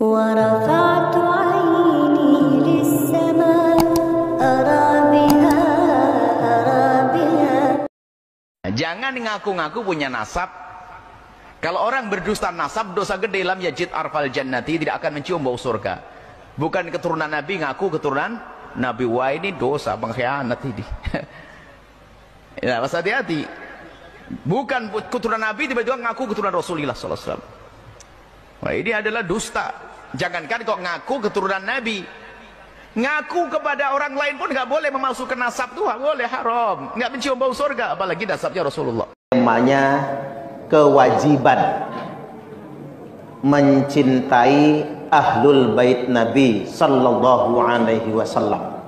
ورفعت عيني للسماء أرى بها. Jangan ngaku-ngaku punya nasab. Kalau orang berdusta nasab, dosa gede, lam yajid arfal jannati, tidak akan mencium bau surga. Bukan keturunan Nabi, ngaku keturunan Nabi. Wah, ini dosa, pengkhianat ini. Ya, mas hati-hati. Bukan keturunan Nabi, tiba-tiba ngaku keturunan Rasulullah SAW. Wah, ini adalah dusta. Jangankan kok ngaku keturunan Nabi, ngaku kepada orang lain pun nggak boleh memasukkan nasab tuh, boleh, haram, nggak mencium bau surga, apalagi nasabnya Rasulullah. Namanya kewajiban mencintai ahlul bait Nabi sallallahu alaihi wasallam.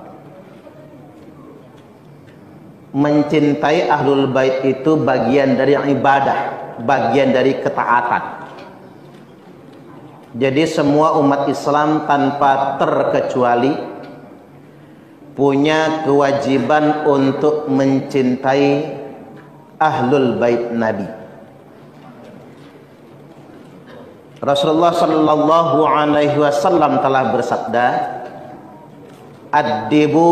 Mencintai ahlul bait itu bagian dari ibadah, bagian dari ketaatan. Jadi semua umat Islam tanpa terkecuali punya kewajiban untuk mencintai ahlul bait Nabi. Rasulullah sallallahu alaihi wasallam telah bersabda, "Addibu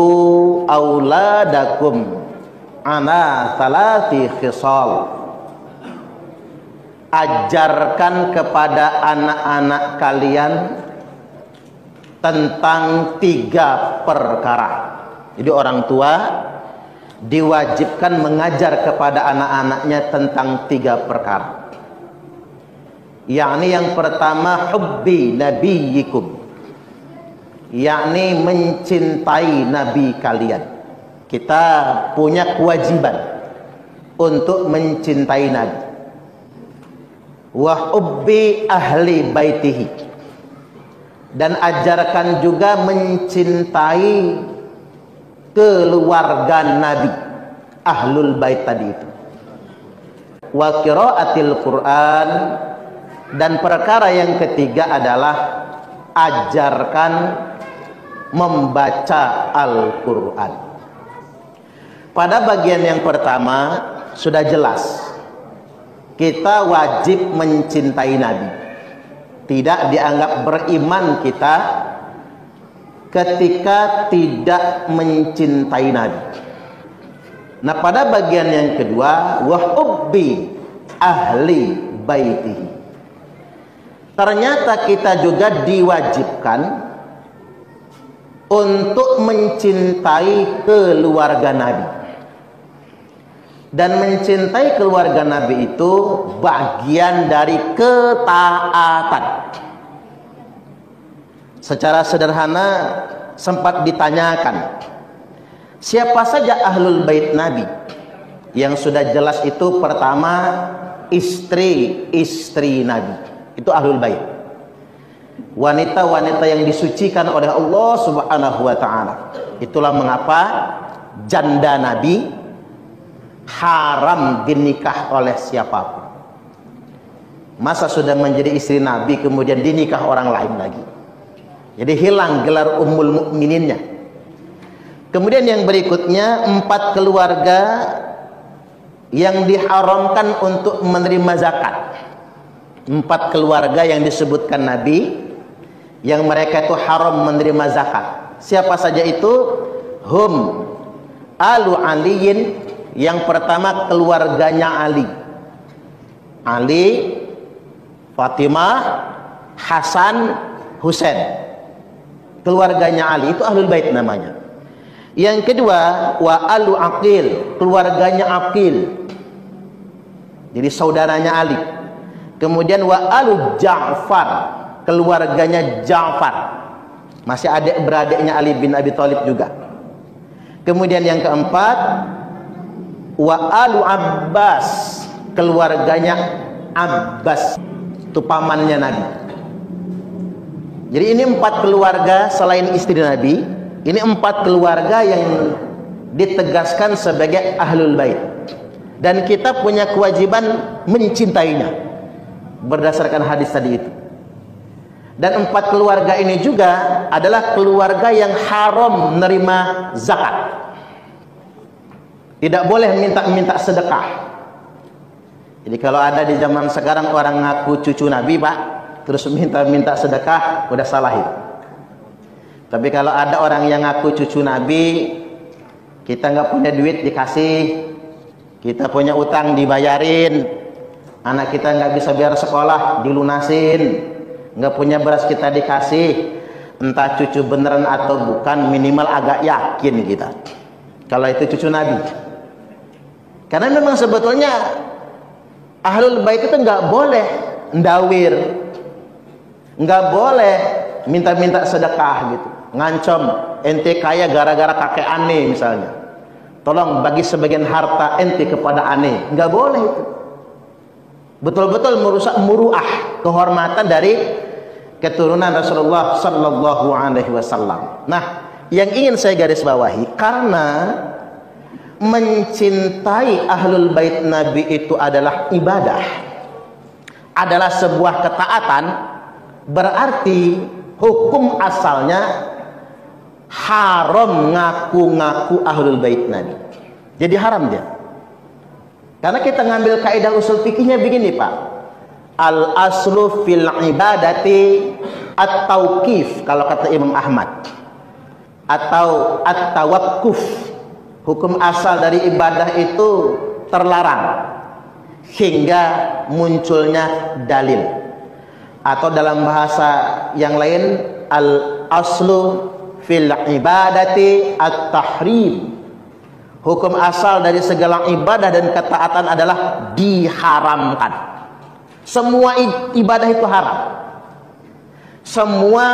auladakum ala thalathi khisal." Ajarkan kepada anak-anak kalian tentang 3 perkara. Jadi orang tua diwajibkan mengajar kepada anak-anaknya tentang 3 perkara. Yakni yang pertama, hubbi nabiyikum, yakni mencintai nabi kalian. Kita punya kewajiban untuk mencintai nabi. Wa hubbi ahli baitihi, dan ajarkan juga mencintai keluarga nabi, ahlul bait tadi itu. Wa qiraatil Quran, dan perkara yang ketiga adalah ajarkan membaca Al-Quran. Pada bagian yang pertama sudah jelas, kita wajib mencintai Nabi. Tidak dianggap beriman kita ketika tidak mencintai Nabi. Nah, pada bagian yang kedua, wa hubbi ahli baitihi, ternyata kita juga diwajibkan untuk mencintai keluarga Nabi. Dan mencintai keluarga Nabi itu bagian dari ketaatan. Secara sederhana sempat ditanyakan, siapa saja ahlul bait Nabi? Yang sudah jelas itu pertama, istri-istri Nabi. Itu ahlul bait. Wanita-wanita yang disucikan oleh Allah Subhanahu wa taala. Itulah mengapa janda Nabi haram dinikah oleh siapapun. Masa sudah menjadi istri Nabi kemudian dinikah orang lain lagi? Jadi hilang gelar ummul mukmininnya. Kemudian yang berikutnya, 4 keluarga yang diharamkan untuk menerima zakat. 4 keluarga yang disebutkan Nabi yang mereka itu haram menerima zakat. Siapa saja itu? Hum alu aliyin. Yang pertama, keluarganya Ali. Ali, Fatimah, Hasan, Husain. Keluarganya Ali itu ahlul bait namanya. Yang kedua, wa alu Aqil, keluarganya Aqil. Jadi saudaranya Ali. Kemudian wa alu Ja'far, keluarganya Ja'far. Masih adik beradiknya Ali bin Abi Thalib juga. Kemudian yang keempat, wa alu Abbas, keluarganya Abbas, itu pamannya Nabi. Jadi ini 4 keluarga selain istri Nabi. Ini 4 keluarga yang ditegaskan sebagai ahlul bait, dan kita punya kewajiban mencintainya berdasarkan hadis tadi itu. Dan 4 keluarga ini juga adalah keluarga yang haram menerima zakat. Tidak boleh minta sedekah. Jadi kalau ada di zaman sekarang orang ngaku cucu Nabi, Pak, terus minta-minta sedekah, udah salah itu. Tapi kalau ada orang yang ngaku cucu Nabi, kita nggak punya duit dikasih, kita punya utang dibayarin, anak kita nggak bisa biar sekolah dilunasin, nggak punya beras kita dikasih, entah cucu beneran atau bukan, minimal agak yakin kita kalau itu cucu Nabi. Karena memang sebetulnya ahlul bait itu nggak boleh ndawir, nggak boleh minta-minta sedekah gitu, ngancam ente kaya gara-gara kakek aneh misalnya, tolong bagi sebagian harta ente kepada aneh, nggak boleh itu. Betul-betul merusak muruah, kehormatan dari keturunan Rasulullah sallallahu alaihi wasallam. Nah, yang ingin saya garis bawahi, karena mencintai ahlul bait Nabi itu adalah ibadah, adalah sebuah ketaatan, berarti hukum asalnya haram ngaku-ngaku ahlul bait Nabi. Jadi haram dia. Karena kita ngambil kaidah usul fikihnya begini, Pak. Al aslu fil ibadati at-tauqif kalau kata Imam Ahmad, atau at-tawaqquf. Hukum asal dari ibadah itu terlarang hingga munculnya dalil. Atau dalam bahasa yang lain, al aslu fil ibadati at-tahrim. Hukum asal dari segala ibadah dan ketaatan adalah diharamkan. Semua ibadah itu haram. Semua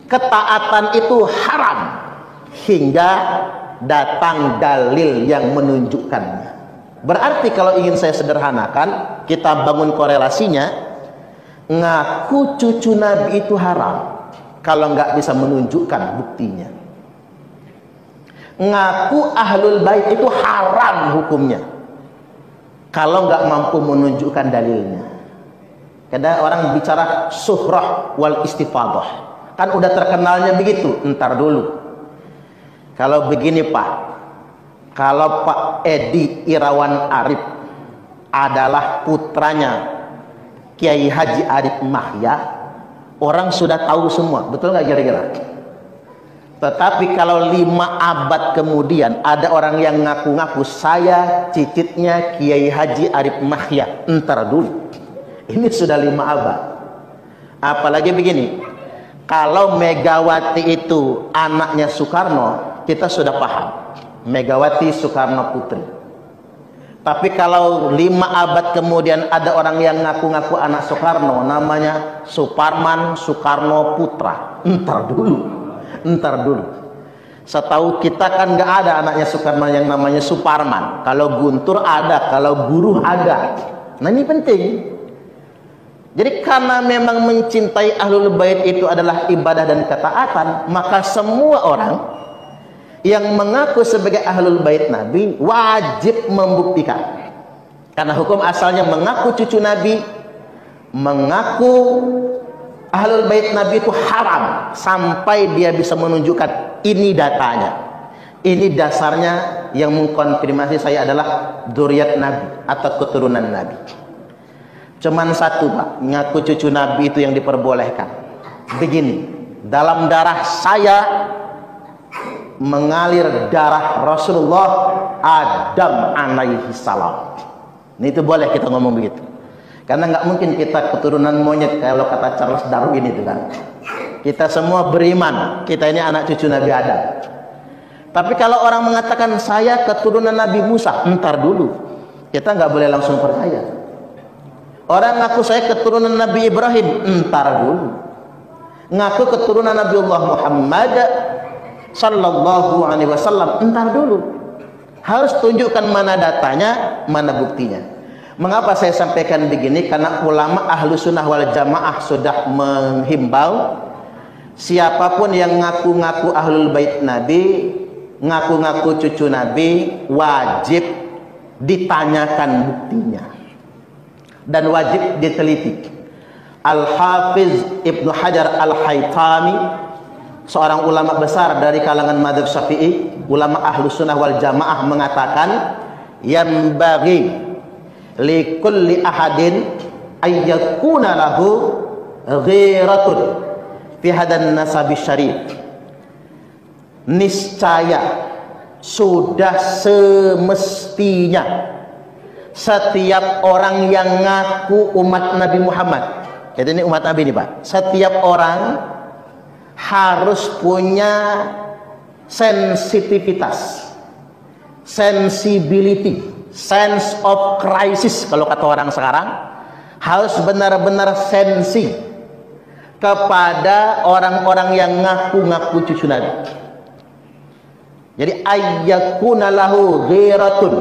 ketaatan itu haram hingga datang dalil yang menunjukkannya. Berarti kalau ingin saya sederhanakan, kita bangun korelasinya, ngaku cucu Nabi itu haram kalau nggak bisa menunjukkan buktinya. Ngaku ahlul bait itu haram hukumnya kalau nggak mampu menunjukkan dalilnya. Kadang orang bicara suhrah wal istifadah, kan udah terkenalnya begitu. Entar dulu, kalau begini Pak, kalau Pak Edi Irawan Arif adalah putranya Kiai Haji Arif Mahya, orang sudah tahu semua, betul nggak kira-kira? Tetapi kalau 5 abad kemudian ada orang yang ngaku-ngaku saya cicitnya Kiai Haji Arif Mahya, entar dulu, ini sudah 5 abad. Apalagi begini, kalau Megawati itu anaknya Soekarno, kita sudah paham, Megawati Soekarno Putri. Tapi kalau 5 abad kemudian ada orang yang ngaku-ngaku anak Soekarno, namanya Suparman Soekarno Putra, entar dulu. Setahu kita kan nggak ada anaknya Soekarno yang namanya Suparman. Kalau Guntur ada, kalau Buruh ada. Nah ini penting. Jadi karena memang mencintai ahlul bait itu adalah ibadah dan ketaatan, maka semua orang yang mengaku sebagai ahlul bait Nabi wajib membuktikan. Karena hukum asalnya mengaku cucu Nabi, mengaku ahlul bait Nabi itu haram sampai dia bisa menunjukkan ini datanya, ini dasarnya yang mengkonfirmasi saya adalah dzurriyyat Nabi atau keturunan Nabi. Cuman satu Pak, ngaku cucu Nabi itu yang diperbolehkan. Begini, dalam darah saya mengalir darah Rasulullah Adam alaihi salam. Ini itu boleh kita ngomong begitu. Karena nggak mungkin kita keturunan monyet kalau kata Charles Darwin itu kan. Kita semua beriman, kita ini anak cucu Nabi Adam. Tapi kalau orang mengatakan saya keturunan Nabi Musa, entar dulu, kita nggak boleh langsung percaya. Orang ngaku saya keturunan Nabi Ibrahim, entar dulu. Ngaku keturunan Nabiullah Muhammad sallallahu alaihi wasallam, entar dulu. Harus tunjukkan mana datanya, mana buktinya. Mengapa saya sampaikan begini? Karena ulama ahlu sunnah wal jamaah sudah menghimbau siapapun yang ngaku-ngaku ahlul bait Nabi, ngaku-ngaku cucu Nabi, wajib ditanyakan buktinya dan wajib diteliti. Al-Hafiz Ibnu Hajar Al-Haytami, seorang ulama besar dari kalangan mazhab Syafi'i, ulama ahlu sunnah wal jamaah, mengatakan yang bagi likulli ahadin ayyakuna lahu ghiratun fi hadan nasabi syarif. Niscaya sudah semestinya setiap orang yang ngaku umat Nabi Muhammad, jadi ini umat Nabi ini Pak, setiap orang harus punya sensitivitas, sensibility, sense of crisis kalau kata orang sekarang, harus benar-benar sensi kepada orang-orang yang ngaku-ngaku cucu Nabi. Jadi ayyakuna lahu ghiratun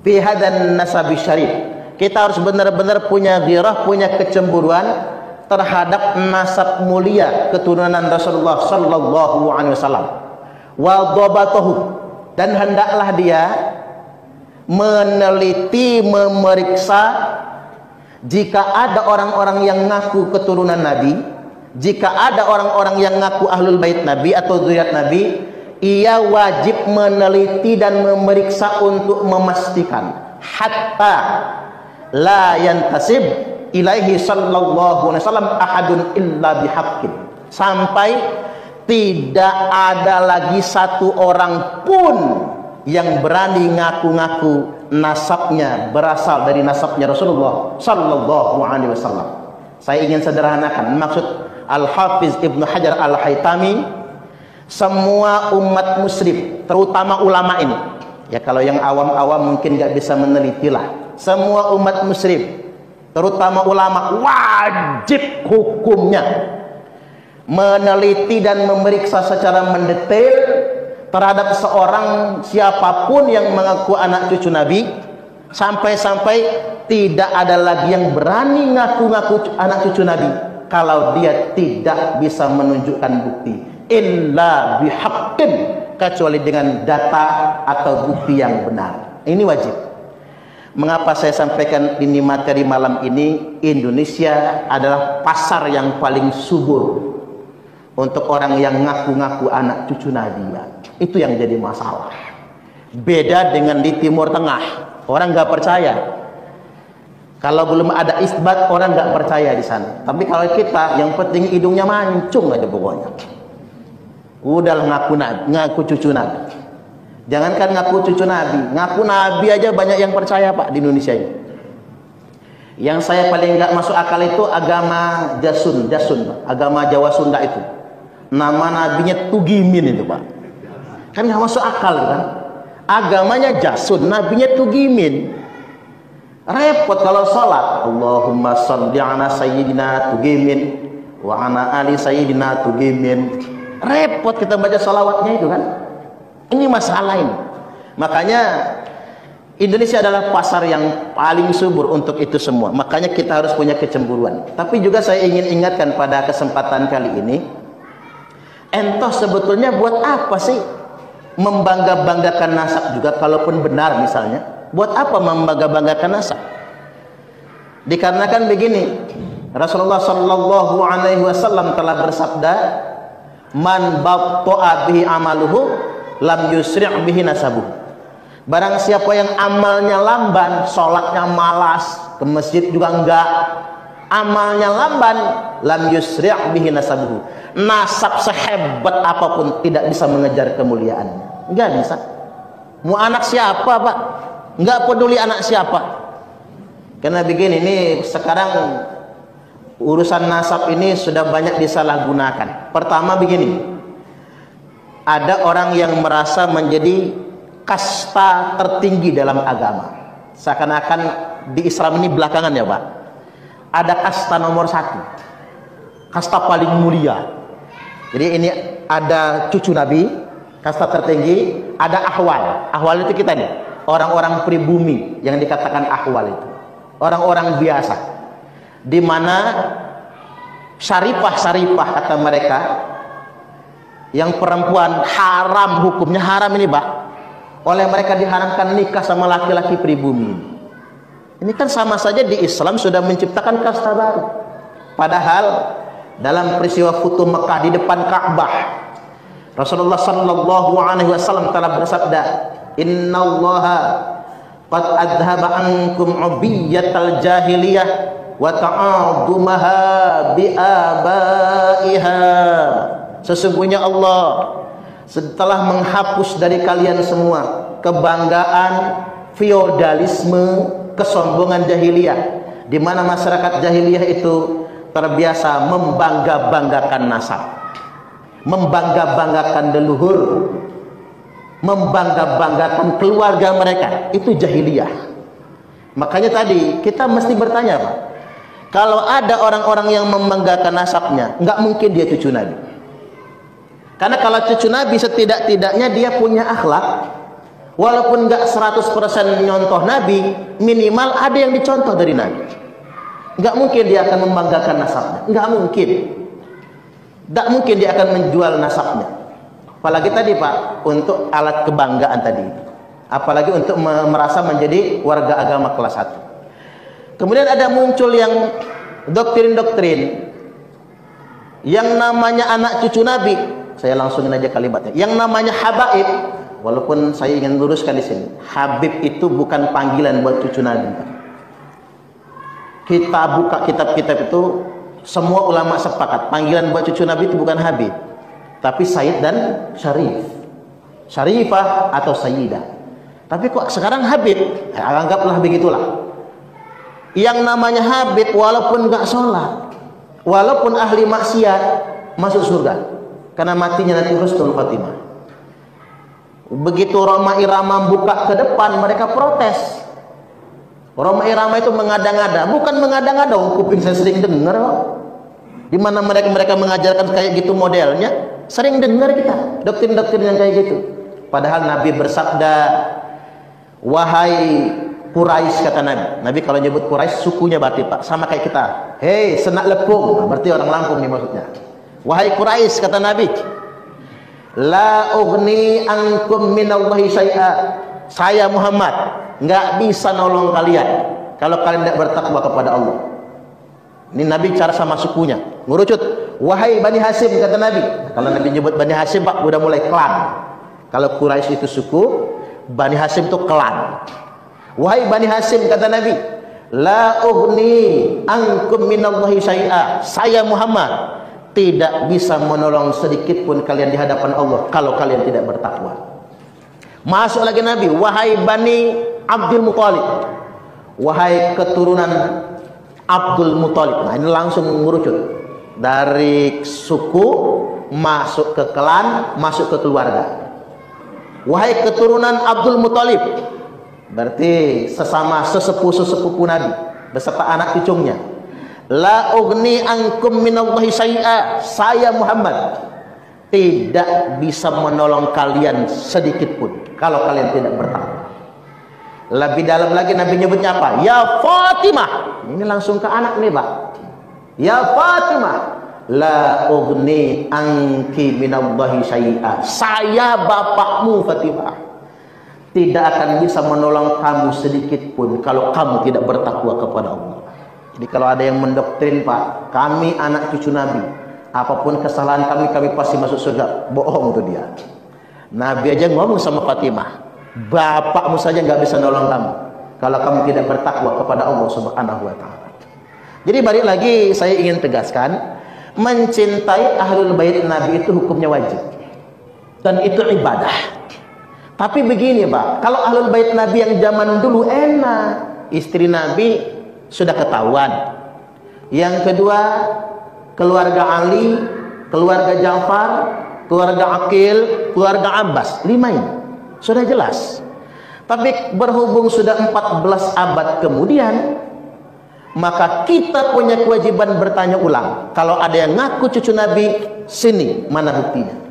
fi hadan nasabi syarif. Kita harus benar-benar punya ghirah, punya kecemburuan terhadap nasab mulia keturunan Rasulullah sallallahu alaihi wasallam. Wa dhabatahu, dan hendaklah dia meneliti, memeriksa jika ada orang-orang yang ngaku keturunan Nabi, jika ada orang-orang yang ngaku ahlul bait Nabi atau zuriat Nabi, ia wajib meneliti dan memeriksa untuk memastikan hatta la yantasib ilaihi sallallahu alaihi wasallam ahadun illa bihaqqin, sampai tidak ada lagi satu orang pun yang berani ngaku-ngaku nasabnya berasal dari nasabnya Rasulullah sallallahu alaihi wasallam. Saya ingin sederhanakan maksud Al-Hafiz Ibnu Hajar Al-Haytami, semua umat muslim, terutama ulama ini, ya kalau yang awam-awam mungkin nggak bisa meneliti lah. Semua umat muslim, terutama ulama, wajib hukumnya meneliti dan memeriksa secara mendetail terhadap seorang siapapun yang mengaku anak cucu Nabi, sampai-sampai tidak ada lagi yang berani ngaku-ngaku anak cucu Nabi kalau dia tidak bisa menunjukkan bukti. Illa bihaqqin, kecuali dengan data atau bukti yang benar. Ini wajib. Mengapa saya sampaikan ini materi malam ini? Indonesia adalah pasar yang paling subur untuk orang yang ngaku-ngaku anak cucu Nabi. Itu yang jadi masalah. Beda dengan di Timur Tengah, orang nggak percaya. Kalau belum ada isbat, orang nggak percaya di sana. Tapi kalau kita, yang penting hidungnya mancung aja pokoknya. Udah ngaku Nabi, ngaku cucu Nabi. Jangankan ngaku cucu Nabi, ngaku Nabi aja banyak yang percaya Pak di Indonesia ini. Yang saya paling nggak masuk akal itu agama Jasun, Pak. Agama Jawa Sunda itu. Nama nabinya Tugimin itu Pak. Kan nggak masuk akal kan? Agamanya Jasun, nabinya Tugimin. Repot kalau sholat. Allahumma sholli ala sayyidina Tugimin wa ala ali sayyidina Tugimin. Repot kita baca sholawatnya itu kan. Ini masalah ini. Makanya Indonesia adalah pasar yang paling subur untuk itu semua. Makanya kita harus punya kecemburuan. Tapi juga saya ingin ingatkan pada kesempatan kali ini, entoh sebetulnya buat apa sih membangga-banggakan nasab juga, kalaupun benar misalnya, buat apa membangga-banggakan nasab? Dikarenakan begini, Rasulullah sallallahu alaihi wasallam telah bersabda, man batta'a bihi amaluhu lam yusri' bihi nasabuhu. Barang siapa yang amalnya lamban, sholatnya malas, ke masjid juga enggak, amalnya lamban, lam yusri' bihi nasabuhu. Nasab sehebat apapun tidak bisa mengejar kemuliaannya. Enggak bisa. Mau anak siapa Pak? Enggak peduli anak siapa. Karena begini, ini sekarang urusan nasab ini sudah banyak disalahgunakan. Pertama begini, ada orang yang merasa menjadi kasta tertinggi dalam agama. Seakan-akan di Islam ini belakangan ya Pak, ada kasta nomor 1, kasta paling mulia. Jadi ini ada cucu Nabi, kasta tertinggi, ada ahwal. Ahwal itu kita nih, orang-orang pribumi yang dikatakan ahwal itu, orang-orang biasa, di mana syarifah kata mereka, yang perempuan haram, hukumnya haram ini Pak, oleh mereka diharamkan nikah sama laki-laki pribumi. Ini kan sama saja di Islam sudah menciptakan kasta baru. Padahal dalam peristiwa Futuh Mekah di depan Ka'bah, Rasulullah sallallahu alaihi wasallam telah bersabda, innallaha qad adhaba ankum ubiyatal jahiliyah wa ta'adumaha bi'abaiha. Sesungguhnya Allah setelah menghapus dari kalian semua kebanggaan, feodalisme, kesombongan jahiliyah, di mana masyarakat jahiliyah itu terbiasa membangga-banggakan nasab, membangga-banggakan leluhur, membangga-banggakan keluarga mereka. Itu jahiliyah. Makanya tadi kita mesti bertanya, Pak, kalau ada orang-orang yang membanggakan nasabnya, nggak mungkin dia cucu Nabi. Karena kalau cucu Nabi setidak-tidaknya dia punya akhlak, walaupun nggak 100% nyontoh Nabi, minimal ada yang dicontoh dari Nabi. Nggak mungkin dia akan membanggakan nasabnya, nggak mungkin. Nggak mungkin dia akan menjual nasabnya. Apalagi tadi, Pak, untuk alat kebanggaan tadi. Apalagi untuk merasa menjadi warga agama kelas 1. Kemudian ada muncul yang doktrin-doktrin yang namanya anak cucu Nabi. Saya langsungin aja kalimatnya. Yang namanya habaib, walaupun saya ingin luruskan di sini, Habib itu bukan panggilan buat cucu Nabi. Kita buka kitab-kitab itu, semua ulama sepakat panggilan buat cucu Nabi itu bukan Habib, tapi Sayyid dan Syarif, Syarifah atau Sayyidah. Tapi kok sekarang Habib? Anggaplah begitulah. Yang namanya Habib walaupun nggak sholat, walaupun ahli maksiat, masuk surga karena matinya nanti Husnul Fatimah. Begitu Roma Irama buka ke depan, mereka protes. Roma Irama itu mengada-ngada, bukan mengada-ngada, kuping saya sering dengar kok. Di mana mereka mengajarkan kayak gitu modelnya, sering dengar kita doktrin-doktrin yang kayak gitu. Padahal Nabi bersabda, wahai Quraisy, kata Nabi. Nabi kalau nyebut Quraisy sukunya berarti, Pak, sama kayak kita. Hei senak lepung, berarti orang Lampung nih maksudnya. Wahai Quraisy, kata Nabi, la ugni ankum minallahi syai'a. Saya Muhammad nggak bisa nolong kalian kalau kalian tidak bertakwa kepada Allah. Ini Nabi cara sama sukunya, ngurucut. Wahai Bani Hasyim, kata Nabi. Kalau Nabi nyebut Bani Hasyim, Pak, udah mulai klan. Kalau Quraisy itu suku, Bani Hasyim itu klan. Wahai Bani Hasyim, kata Nabi, la ugni ankum minallahi syai'a. Saya Muhammad tidak bisa menolong sedikit pun kalian di hadapan Allah kalau kalian tidak bertakwa. Masuk lagi Nabi, wahai Bani Abdul Muthalib, wahai keturunan Abdul Muthalib. Nah, ini langsung mengerucut dari suku masuk ke klan, masuk ke keluarga. Wahai keturunan Abdul Muthalib, berarti sesama sesepuh Nabi beserta anak cucunya. La ugni ankum minallahi syai'a. Saya Muhammad tidak bisa menolong kalian sedikit pun kalau kalian tidak bertakwa. Lebih dalam lagi Nabi nyebutnya apa? Ya Fatimah. Ini langsung ke anak nih, Pak. Ya Fatimah, la ugni anki minallahi syai'a. Saya bapakmu Fatimah, tidak akan bisa menolong kamu sedikit pun kalau kamu tidak bertakwa kepada Allah. Jadi kalau ada yang mendoktrin, Pak, kami anak cucu Nabi, apapun kesalahan kami pasti masuk surga, bohong itu dia. Nabi aja ngomong sama Fatimah, bapakmu saja nggak bisa nolong kamu kalau kamu tidak bertakwa kepada Allah Subhanahu wa ta'ala. Jadi balik lagi saya ingin tegaskan, mencintai ahlul bait Nabi itu hukumnya wajib dan itu ibadah. Tapi begini, Pak, kalau ahlul bait Nabi yang zaman dulu enak, istri Nabi sudah ketahuan. Yang kedua, keluarga Ali, keluarga Ja'far, keluarga Aqil, keluarga Abbas, 5 ini sudah jelas. Tapi berhubung sudah 14 abad kemudian, maka kita punya kewajiban bertanya ulang. Kalau ada yang ngaku cucu Nabi, sini mana buktinya?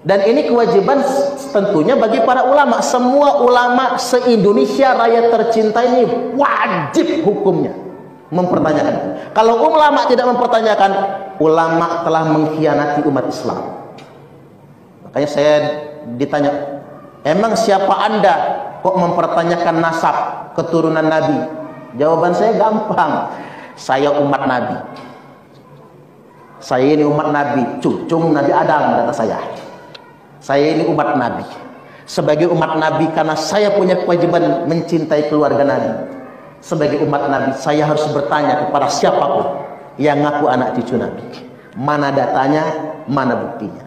Dan ini kewajiban tentunya bagi para ulama. Semua ulama se-Indonesia raya tercinta ini wajib hukumnya mempertanyakan. Kalau ulama tidak mempertanyakan, ulama telah mengkhianati umat Islam. Makanya saya ditanya, emang siapa Anda kok mempertanyakan nasab keturunan Nabi? Jawaban saya gampang, saya umat Nabi. Saya ini umat Nabi, cucung Nabi Adam, kata saya. Saya ini umat Nabi. Sebagai umat Nabi, karena saya punya kewajiban mencintai keluarga Nabi, sebagai umat Nabi, saya harus bertanya kepada siapapun yang ngaku anak cucu Nabi. Mana datanya, mana buktinya.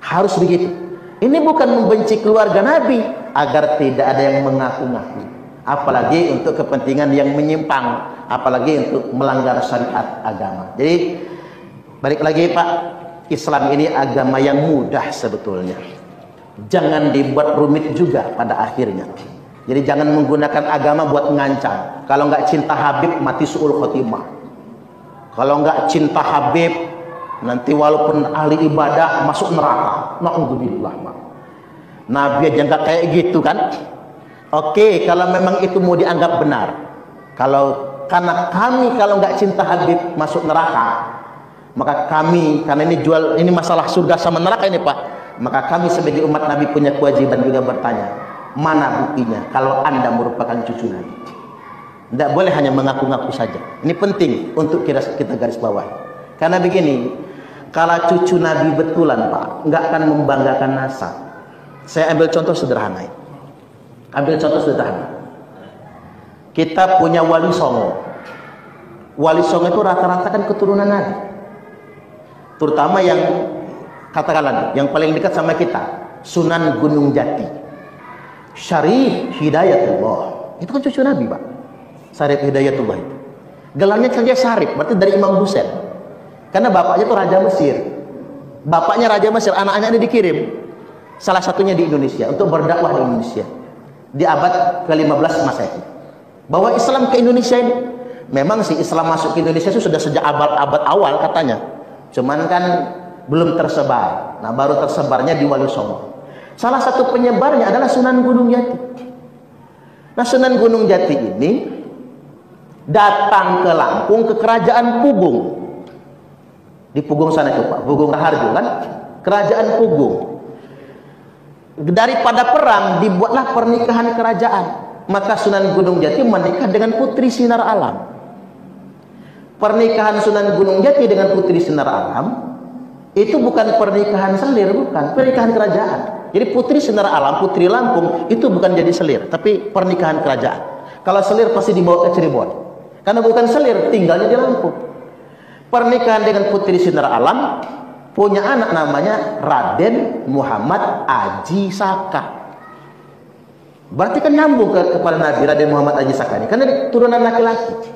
Harus begitu. Ini bukan membenci keluarga Nabi agar tidak ada yang mengaku-ngaku. Apalagi untuk kepentingan yang menyimpang, apalagi untuk melanggar syariat agama. Jadi balik lagi Pak, Islam ini agama yang mudah sebetulnya. Jangan dibuat rumit juga pada akhirnya. Jadi jangan menggunakan agama buat ngancam. Kalau nggak cinta Habib, mati su'ul khotimah. Kalau nggak cinta Habib, nanti walaupun ahli ibadah masuk neraka. Na'udzubillah. Nabi aja nggak kayak gitu kan? Oke, kalau memang itu mau dianggap benar. Karena kami kalau nggak cinta Habib masuk neraka, maka kami, karena ini masalah surga sama neraka ini Pak, maka kami sebagai umat Nabi punya kewajiban juga bertanya, mana buktinya kalau Anda merupakan cucu Nabi? Tidak boleh hanya mengaku-ngaku saja. Ini penting untuk kita garis bawahi. Karena begini, kalau cucu Nabi betulan Pak, nggak akan membanggakan nasab. Saya ambil contoh sederhana. Kita punya Wali Songo. Wali Songo itu rata-rata kan keturunan Nabi. Terutama yang katakanlah yang paling dekat sama kita, Sunan Gunung Jati, Syarif Hidayatullah, itu kan cucu Nabi Pak. Syarif Hidayatullah itu gelarnya saja Syarif, berarti dari Imam Husain. Karena bapaknya itu Raja Mesir. Bapaknya Raja Mesir, anak-anaknya dikirim. Salah satunya di Indonesia untuk berdakwah di Indonesia di abad ke-15 Masehi. Bahwa Islam ke Indonesia ini, memang sih Islam masuk ke Indonesia itu sudah sejak abad awal katanya. Cuman kan belum tersebar. Nah, baru tersebarnya di Wali Songo. Salah satu penyebarnya adalah Sunan Gunung Jati. Nah, Sunan Gunung Jati ini datang ke Lampung, ke kerajaan Pugung. Di Pugung sana itu Pak, Pugung Raharjo kan, kerajaan Pugung. Daripada perang dibuatlah pernikahan kerajaan. Maka Sunan Gunung Jati menikah dengan Putri Sinar Alam. Pernikahan Sunan Gunung Jati dengan Putri Sinar Alam itu bukan pernikahan selir, bukan pernikahan kerajaan. Jadi Putri Sinar Alam, Putri Lampung itu bukan jadi selir, tapi pernikahan kerajaan. Kalau selir pasti dibawa ke Cirebon. Karena bukan selir, tinggalnya di Lampung. Pernikahan dengan Putri Sinar Alam, punya anak namanya Raden Muhammad Aji Saka. Berarti kan nyambung kepada Nabi Raden Muhammad Aji Saka ini, karena turunan laki-laki.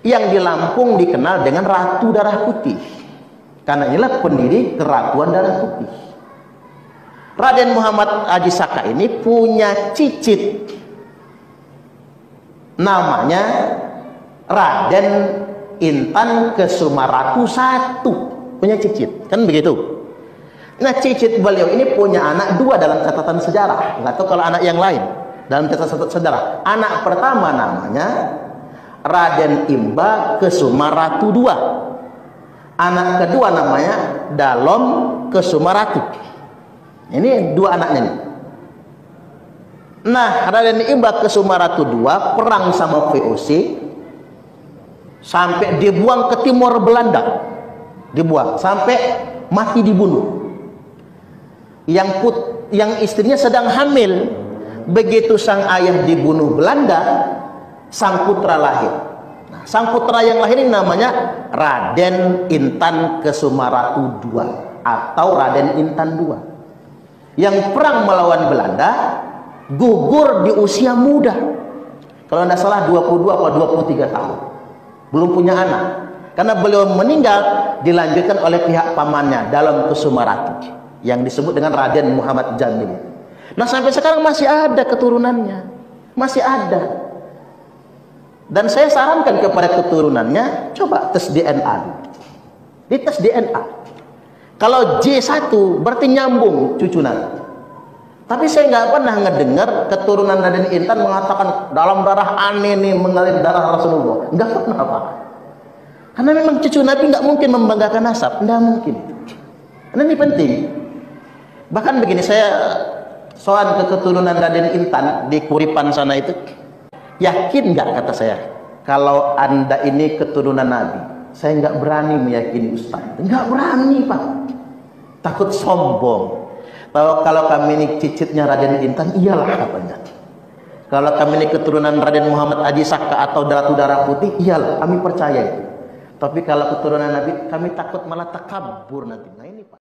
Yang di Lampung dikenal dengan Ratu Darah Putih, karena inilah pendiri Keratuan Darah Putih. Raden Muhammad Aji Saka ini punya cicit namanya Raden Intan Kesumaratu I, punya cicit, kan begitu. Nah, cicit beliau ini punya anak dua dalam catatan sejarah. Nggak tahu kalau anak yang lain dalam catatan sejarah. Anak pertama namanya Raden Imba Kesumaratu II. Anak kedua namanya Dalom Kesumaratu. Ini dua anaknya nih. Nah, Raden Imba Kesumaratu II perang sama VOC sampai dibuang ke timur Belanda. Dibuang sampai mati dibunuh. Yang istrinya sedang hamil. Begitu sang ayah dibunuh Belanda, sang putra lahir. Nah, sang putra yang lahir ini namanya Raden Intan Kesumaratu II atau Raden Intan II. Yang perang melawan Belanda, gugur di usia muda. Kalau tidak salah 22 atau 23 tahun. Belum punya anak. Karena beliau meninggal dilanjutkan oleh pihak pamannya dalam Kesumaratu yang disebut dengan Raden Muhammad Jamil. Nah, sampai sekarang masih ada keturunannya. Masih ada. Dan saya sarankan kepada keturunannya, coba tes DNA. Dites DNA. Kalau J1 berarti nyambung cucu Nabi. Tapi saya nggak pernah ngedengar keturunan Raden Intan mengatakan dalam darah aneh nih mengalir darah Rasulullah. Nggak pernah apa. Karena memang cucu Nabi nggak mungkin membanggakan nasab, nggak mungkin. Karena ini penting. Bahkan begini, saya soal ke keturunan Raden Intan di Kuripan sana itu, yakin nggak kata saya kalau Anda ini keturunan Nabi? Saya nggak berani meyakini Ustaz. Nggak berani Pak. Takut sombong. Kalau kami ini cicitnya Raden Intan, iyalah katanya. Kalau kami ini keturunan Raden Muhammad Haji Saka atau Ratu Darah Putih, iyalah kami percaya itu. Tapi kalau keturunan Nabi, kami takut malah takabur nanti. Nah ini Pak.